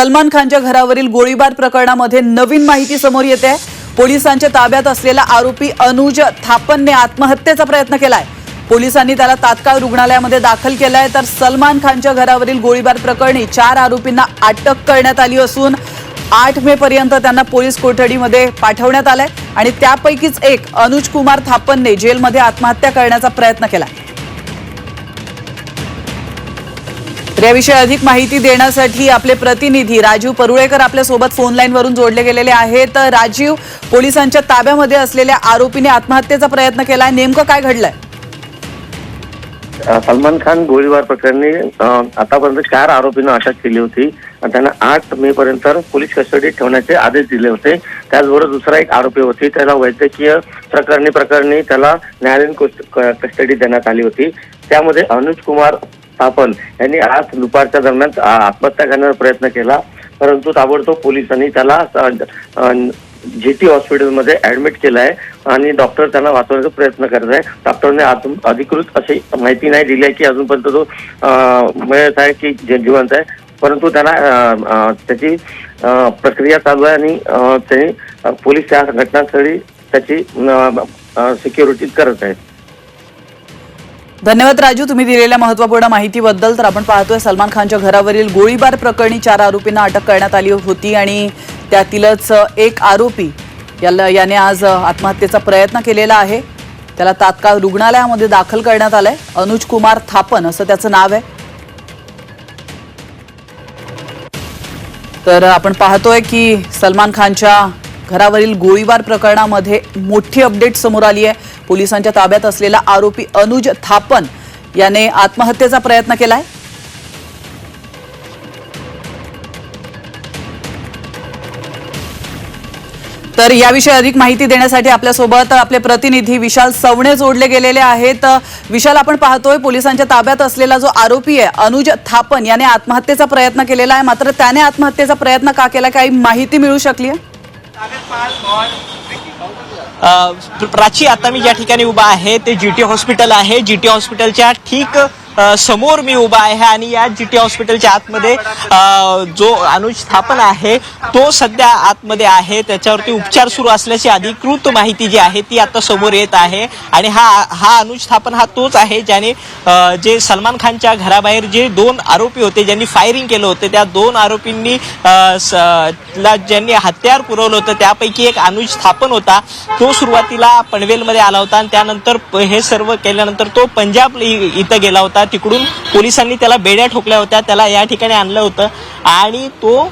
सलमान खानच्या घरावरील गोळीबार प्रकरणामध्ये नवीन माहिती समोर येते आहे। पोलिसांच्या ताब्यात असलेला आरोपी अनुज थापनने आत्महत्येचा प्रयत्न केलाय। पोलिसांनी त्याला तात्काळ रुग्णालयामध्ये दाखल केलाय। तर सलमान खानच्या घरावरील गोळीबार प्रकरणी 4 आरोपींना अटक करण्यात आली असून 8 मे पर्यंत त्यांना पोलीस कोठडीमध्ये पाठवण्यात आलंय आणि त्यापैकीच एक अनुज कुमार थापनने जेलमध्ये आत्महत्या करण्याचा प्रयत्न केलाय। याविषयी अधिक माहिती देण्यासाठी आपले प्रतिनिधी राजीव परुळेकर आपल्या सोबत फोन लाईन वरून जोडले गेलेले आहेत। राजीव, पोलिसांच्या ताब्यामध्ये असलेल्या आरोपीने आत्महत्येचा प्रयत्न केलाय, नेमकं काय घडलंय? सलमान खान गोळीबार प्रकरणी आतापर्यंत 4 आरोपींना अटक केली होती आणि त्यांना 8 मे पर्यंत पोलीस कस्टडीत ठेवण्याचे आदेश दिले होते। त्याचबरोबर दुसरा एक आरोपी होती, त्याला वैद्यकीय प्रकरणी त्याला न्यायालयीन कस्टडी देण्यात आली होती। त्यामध्ये अनुज कुमार थापन यांनी आज दुपारच्या दरम्यान आत्महत्या करण्याचा प्रयत्न केला, परंतु ताबडतोब पोलिसांनी त्याला जीटी हॉस्पिटलमध्ये ऍडमिट केलं आहे आणि डॉक्टर त्यांना वाचवण्याचा प्रयत्न करत आहे। डॉक्टरने अजून अधिकृत अशी माहिती नाही दिली आहे की अजूनपर्यंत तो मयत आहे की जिवंत आहे, परंतु त्यांना त्याची प्रक्रिया चालू आहे आणि त्यांनी पोलीस त्या घटनास्थळी त्याची सिक्युरिटी करत आहेत। धन्यवाद राजू, तुम्ही दिलेल्या महत्त्वपूर्ण माहितीबद्दल। तर आपण पाहतोय सलमान खानच्या घरावरील गोळीबार प्रकरणी 4 आरोपींना अटक करण्यात आली होती आणि त्यातीलच एक आरोपी याने आज आत्महत्येचा प्रयत्न केलेला आहे। त्याला तात्काळ रुग्णालयामध्ये दाखल करण्यात आलंय। अनुज कुमार थापन असं त्याचं नाव आहे। तर आपण पाहतोय की सलमान खानच्या घरावरील गोळीबार प्रकरणामध्ये मोठी अपडेट समोर आली आहे। पोलिसांच्या ताब्यात असलेला आरोपी अनुज थापन याने आत्महत्येचा प्रयत्न केलाय। तर याविषयी अधिक माहिती देण्यासाठी आपल्यासोबत आपले प्रतिनिधी विशाल सवणे जोडले गेलेले आहेत। विशाल, आपण पाहतोय पोलिसांच्या ताब्यात असलेला जो आरोपी आहे अनुज थापन याने आत्महत्येचा प्रयत्न केलेला आहे, मात्र त्याने आत्महत्येचा प्रयत्न का केला, काही माहिती मिळू शकली आहे? प्राची, आता मी ज्या ठिकाणी उभा आहे ते जीटी हॉस्पिटल आहे। जीटी हॉस्पिटलच्या ठीक समोर मी उभा आहे आणि या जीटी हॉस्पिटलच्या आतमध्ये जो अनुज थापन आहे तो सध्या आतमध्ये आहे। त्याच्यावरती उपचार सुरू असल्याची अधिकृत माहिती जी आहे ती आता समोर येत आहे आणि हा अनुज थापन हा तोच आहे ज्याने जे सलमान खानच्या घराबाहेर जे 2 आरोपी होते ज्यांनी फायरिंग केलं होतं, त्या 2 आरोपींनी ज्यांनी हत्यार पुरवलं होतं त्यापैकी एक अनुज थापन होता। तो सुरुवातीला पनवेलमध्ये आला होता आणि त्यानंतर हे सर्व केल्यानंतर तो पंजाब इथं गेला होता। तिकडून पोलिसांनी त्याला बेड्या ठोकल्या होत्या, त्याला या ठिकाणी आणलं होतं आणि तो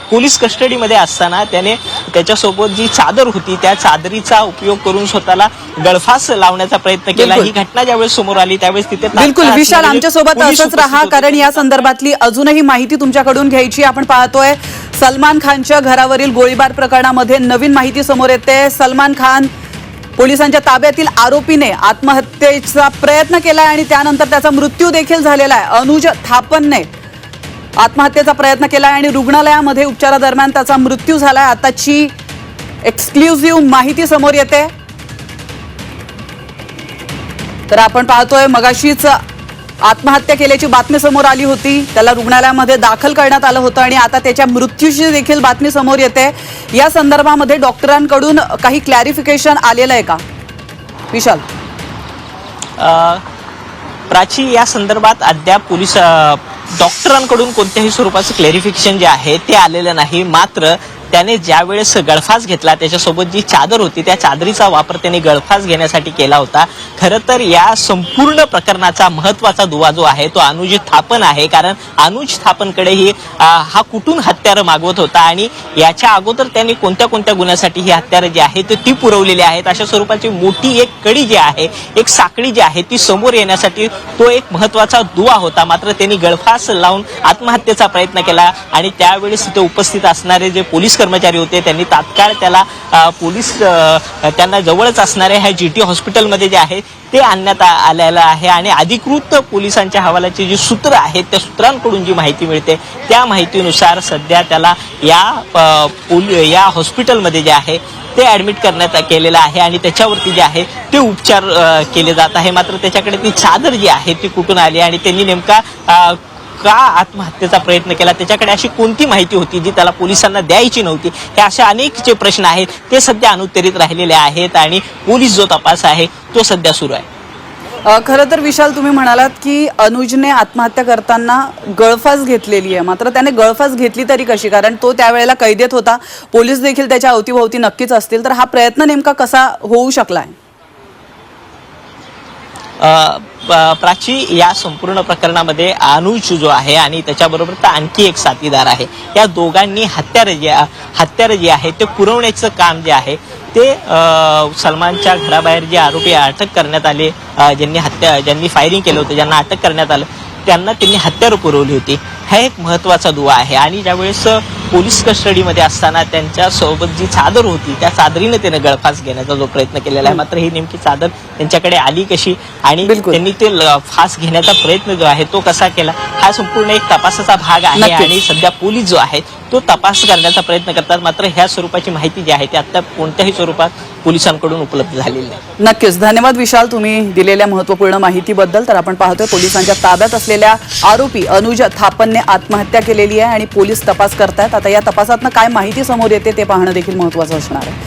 पोलीस कस्टडीमध्ये असताना त्याने त्याच्यासोबत जी चादर होती त्या चादरीचा उपयोग करून स्वतःला गळफास लावण्याचा प्रयत्न केला। ही घटना ज्यावेळेस समोर आली त्यावेळेस तिथे बिलकुल विशाल आमच्यासोबत असंच राहा, कारण या संदर्भातली अजूनही माहिती तुमच्याकडून घ्यायची। आपण पाहतोय सलमान खानच्या घरावरील गोळीबार प्रकरणामध्ये नवीन माहिती समोर येते। सलमान खान पोलिसांच्या ताब्यातील आरोपीने आत्महत्येचा प्रयत्न केलाय आणि त्यानंतर त्याचा मृत्यू देखील झालेला आहे। अनुज थापनने आत्महत्येचा प्रयत्न केलाय आणि रुग्णालयामध्ये उपचारादरम्यान त्याचा मृत्यू झालाय। आताची एक्सक्लुझिव्ह माहिती समोर येते। तर आपण पाहतोय मगाशीच आत्महत्या केल्याची बातमी समोर आली होती, त्याला रुग्णालयामध्ये दाखल करण्यात आलं होतं आणि आता त्याच्या मृत्यूची देखील बातमी समोर येते। या संदर्भामध्ये डॉक्टरांकडून काही क्लॅरिफिकेशन आलेलं आहे का विशाल? प्राची, या संदर्भात अद्याप पोलीस डॉक्टरांकडून कोणत्याही स्वरूपाचं क्लॅरिफिकेशन जे आहे ते आलेलं नाही। मात्र त्याने ज्यावेळेस गळफास घेतला त्याच्यासोबत जी चादर होती त्या चादरीचा वापर त्याने गळफास घेण्यासाठी केला होता। खरं तर या संपूर्ण प्रकरणाचा महत्वाचा दुवा जो आहे तो अनुज थापन आहे, कारण अनुज थापनकडेही हा कुठून हत्यारं मागवत होता आणि याच्या अगोदर त्यांनी कोणत्या कोणत्या गुन्ह्यासाठी ही हत्यारं जी आहेत ती पुरवलेली आहेत अशा स्वरूपाची मोठी एक कडी जी आहे, एक साखळी जी आहे ती समोर येण्यासाठी तो एक महत्वाचा दुवा होता। मात्र त्यांनी गळफास लावून आत्महत्येचा प्रयत्न केला आणि त्यावेळेस तिथे उपस्थित असणारे जे पोलीस कर्मचारी होते त्यांनी तात्काळ त्याला त्यांना जवळच असणाऱ्या ह्या जीटी हॉस्पिटलमध्ये जे आहे ते आणण्यात आलेलं आहे आणि अधिकृत पोलिसांच्या हवाल्याची जी सूत्र आहेत त्या सूत्रांकडून जी माहिती मिळते त्या माहितीनुसार सध्या त्याला या हॉस्पिटलमध्ये जे आहे ते ऍडमिट करण्यात केलेलं आहे आणि त्याच्यावरती जे आहे ते उपचार केले जात आहे। मात्र त्याच्याकडे ती चादर जी आहे ती कुठून आली आणि त्यांनी नेमका का आत्महत्येचा प्रयत्न केला, त्याच्याकडे अशी कोणती माहिती होती जी त्याला पोलिसांना द्यायची नव्हती, हे असे अनेक जे प्रश्न आहेत ते सध्या अनुत्तरित राहिलेले आहेत आणि पोलीस जो तपास आहे तो सध्या सुरू आहे. खरं तर विशाल, तुम्ही म्हणालात की अनुजने आत्महत्या करताना गळफास घेतलेली आहे, मात्र त्याने गळफास घेतली तरी कशी, कारण तो त्यावेळेला कैदेत होता, पोलीस देखील त्याच्या अवतीभोवती नक्कीच असतील, तर हा प्रयत्न नेमका कसा होऊ शकलाय? प्राची, या संपूर्ण प्रकरणामध्ये अनुज जो आहे आणि त्याच्याबरोबर तर आणखी एक साथीदार आहे, या दोघांनी हत्यारं जे आहे ते पुरवण्याचं काम जे आहे ते सलमानच्या घराबाहेर जे आरोपी अटक करण्यात आले, ज्यांनी फायरिंग केलं होतं, ज्यांना अटक करण्यात आलं, त्यांनी हत्यारं पुरवली होती. हा एक महत्त्वाचा दुवा आहे. आणि ज्यावेळेस पोलीस कस्टडीमध्ये असताना त्यांच्यासोबत जी चादर होती त्या चादरीने त्याने गळफास घेण्याचा जो प्रयत्न केलेला आहे, मात्र ही नेमकी चादर त्यांच्याकडे आली कशी आणि त्यांनी ते फास घेण्याचा प्रयत्न जो आहे तो कसा केला, हा संपूर्ण एक तपासाचा भाग आहे. आणि सध्या पोलीस जो आहे तो तपास करण्याचा प्रयत्न करतात, मात्र ह्या स्वरूपाची माहिती जी आहे ती आता कोणत्याही स्वरूपात पोलिसांकडून उपलब्ध झालेली नाही. नक्कीच, धन्यवाद विशाल तुम्ही दिलेल्या महत्त्वपूर्ण माहितीबद्दल. तर आपण पाहतोय पोलिसांच्या ताब्यात असलेल्या आरोपी अनुज थापनने आत्महत्या केलेली आहे आणि पोलीस तपास करतायत. आता या तपासातनं काय माहिती समोर येते ते पाहणं देखील महत्त्वाचं असणार आहे.